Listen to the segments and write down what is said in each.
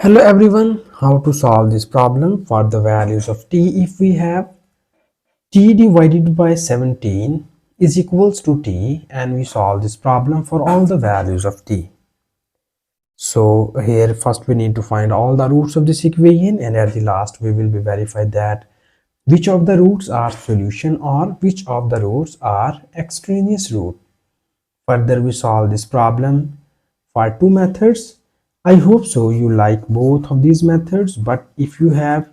Hello everyone, how to solve this problem for the values of t if we have t divided by 17 is equals to t and we solve this problem for all the values of t. So here first we need to find all the roots of this equation and at the last we will be verified that which of the roots are solution or which of the roots are extraneous root. Further we solve this problem for two methods. I hope so you like both of these methods, but if you have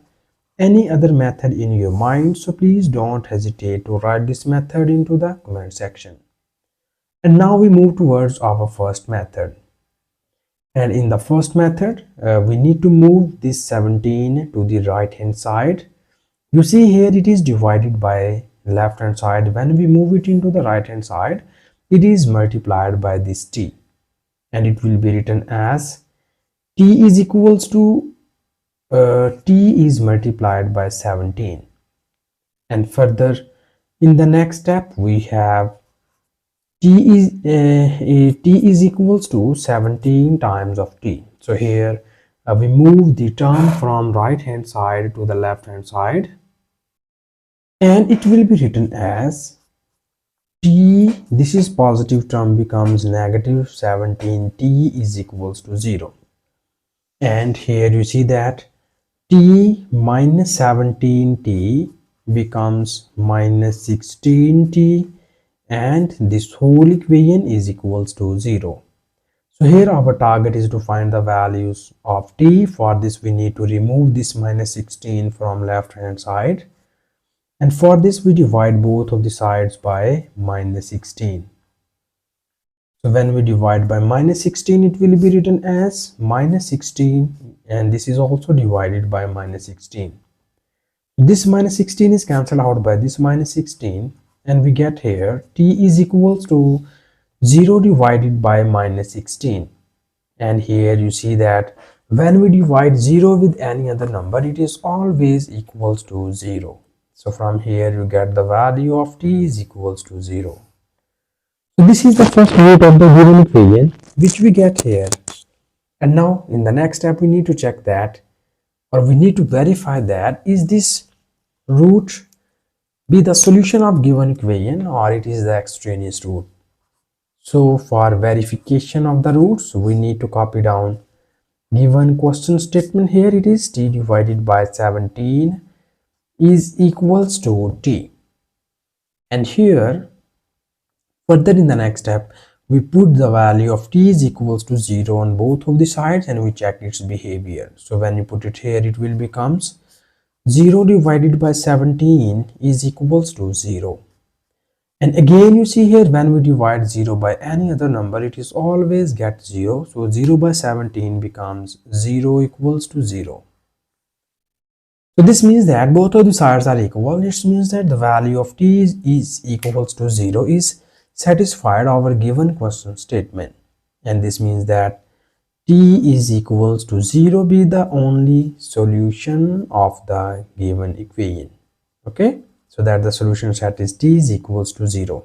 any other method in your mind, so please don't hesitate to write this method into the comment section. And now we move towards our first method. And in the first method, we need to move this 17 to the right hand side. You see here it is divided by left hand side. When we move it into the right hand side, it is multiplied by this t. And it will be written as t is equals to t is multiplied by 17. And further in the next step we have t is equals to 17 times of t. So here we move the term from right hand side to the left hand side and it will be written as t, this is positive term, becomes negative 17t is equals to 0. And here you see that t minus 17t becomes minus 16t and this whole equation is equals to 0. So here our target is to find the values of t. For this we need to remove this minus 16 from left hand side, and for this we divide both of the sides by minus 16. So when we divide by minus 16, it will be written as minus 16 and this is also divided by minus 16. This minus 16 is cancelled out by this minus 16 and we get here t is equals to 0 divided by minus 16. And here you see that when we divide 0 with any other number, it is always equals to 0. So from here you get the value of t is equals to 0. So this is the first root of the given equation which we get here. And now in the next step we need to check that, or we need to verify that is this root be the solution of given equation or it is the extraneous root. So for verification of the roots we need to copy down given question statement. Here it is t divided by 17 is equals to t, and here further in the next step we put the value of t is equals to 0 on both of the sides and we check its behavior. So when you put it here, it will becomes 0 divided by 17 is equals to 0. And again you see here when we divide 0 by any other number, it is always get 0. So 0 by 17 becomes 0 equals to 0. So this means that both of the sides are equal. It means that the value of t is equals to 0 is satisfied our given question statement, and this means that t is equals to 0 be the only solution of the given equation. Okay, so that the solution set is t is equals to 0,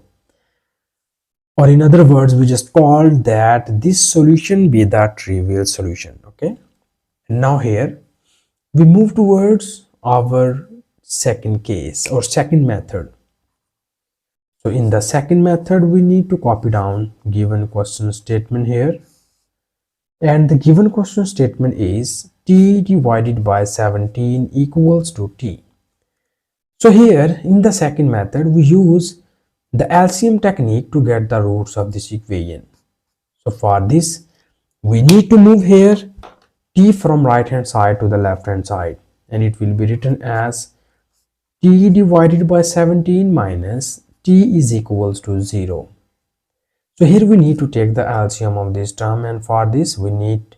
or in other words we just called that this solution be the trivial solution. Okay, and now here we move towards our second case or second method. So in the second method we need to copy down given question statement here, and the given question statement is t divided by 17 equals to t. So here in the second method we use the LCM technique to get the roots of this equation. So for this we need to move here t from right hand side to the left hand side, and it will be written as t divided by 17 minus t is equals to 0. So here we need to take the LCM of this term, and for this we need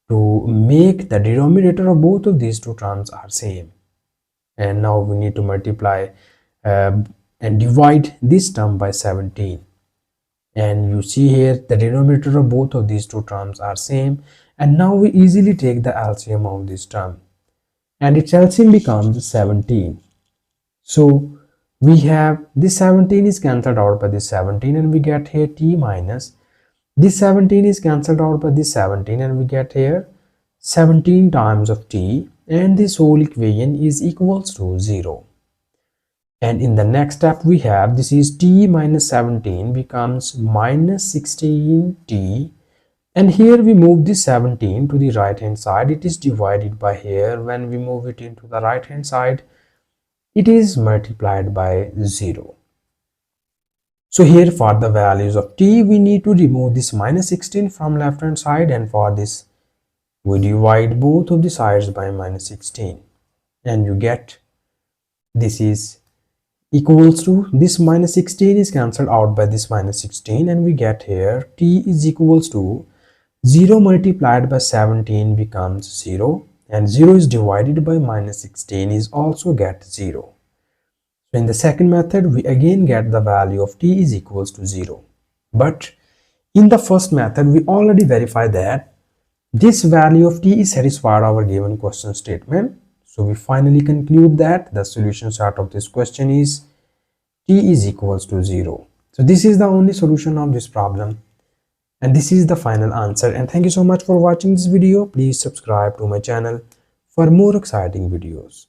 to make the denominator of both of these two terms are same. And now we need to multiply and divide this term by 17. And you see here the denominator of both of these two terms are same, and now we easily take the LCM of this term and its LCM becomes 17. So we have this 17 is cancelled out by this 17 and we get here t minus this 17 is cancelled out by this 17 and we get here 17 times of t, and this whole equation is equals to 0. And in the next step we have, this is t minus 17 becomes minus 16t, and here we move this 17 to the right hand side. It is divided by here. When we move it into the right hand side, it is multiplied by 0. So here for the values of t, we need to remove this minus 16 from left hand side, and for this we divide both of the sides by minus 16, and you get this is equals to, this minus 16 is cancelled out by this minus 16, and we get here t is equals to 0 multiplied by 17 becomes 0, and 0 is divided by minus 16 is also get 0. So in the second method we again get the value of t is equals to 0. But in the first method we already verified that this value of t is satisfied our given question statement. So we finally conclude that the solution set of this question is t is equals to 0. So this is the only solution of this problem, and this is the final answer. And thank you so much for watching this video. Please subscribe to my channel for more exciting videos.